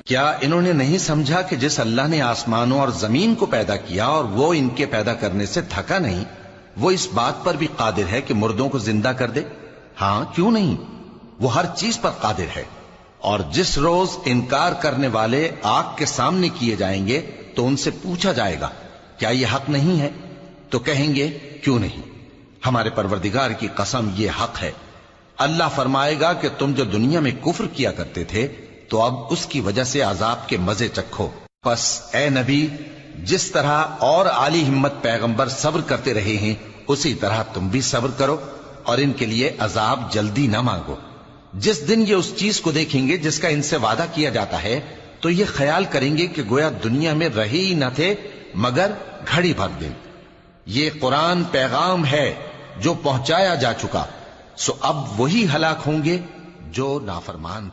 کیا انہوں نے نہیں سمجھا کہ جس اللہ نے آسمانوں اور زمین کو پیدا کیا اور وہ ان کے پیدا کرنے سے تھکا نہیں، وہ اس بات پر بھی قادر ہے کہ مردوں کو زندہ کر دے؟ ہاں، کیوں نہیں، وہ ہر چیز پر قادر ہے۔ اور جس روز انکار کرنے والے آگ کے سامنے کیے جائیں گے تو ان سے پوچھا جائے گا کیا یہ حق نہیں ہے؟ تو کہیں گے کیوں نہیں، ہمارے پروردگار کی قسم یہ حق ہے۔ اللہ فرمائے گا کہ تم جو دنیا میں کفر کیا کرتے تھے تو اب اس کی وجہ سے عذاب کے مزے چکھو۔ پس اے نبی، جس طرح اور عالی ہمت پیغمبر صبر کرتے رہے ہیں اسی طرح تم بھی صبر کرو اور ان کے لیے عذاب جلدی نہ مانگو۔ جس دن یہ اس چیز کو دیکھیں گے جس کا ان سے وعدہ کیا جاتا ہے تو یہ خیال کریں گے کہ گویا دنیا میں رہے ہی نہ تھے مگر گھڑی بھر دن۔ یہ قرآن پیغام ہے جو پہنچایا جا چکا، سو اب وہی ہلاک ہوں گے جو نافرمان